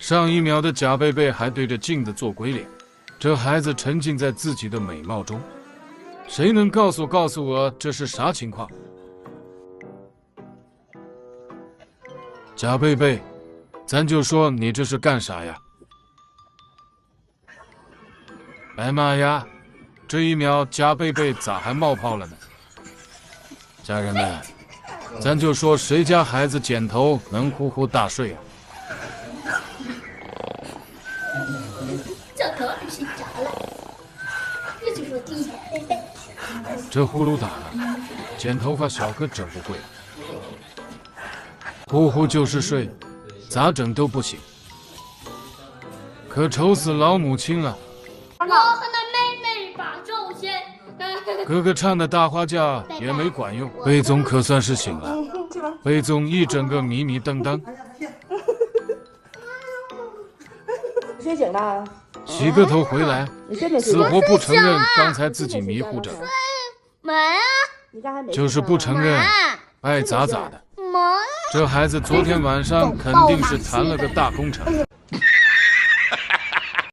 上一秒的贾贝贝还对着镜子做鬼脸，这孩子沉浸在自己的美貌中。谁能告诉我这是啥情况？贾贝贝，咱就说你这是干啥呀？哎妈呀！这一秒贾贝贝咋还冒泡了呢？家人们，咱就说谁家孩子剪头能呼呼大睡啊？这头还睡着了，这就是我第一个贝贝。这呼噜大了，剪头发小哥整不会。呼呼就是睡，咋整都不行。可愁死老母亲了。我和那妹妹把咒先。哥哥唱的大花轿也没管用，贝总可算是醒了。贝总一整个迷迷瞪瞪。睡醒了？洗个头回来，死活不承认刚才自己迷糊着。妈呀！就是不承认，爱咋咋的。妈呀！这孩子昨天晚上肯定是谈了个大工程。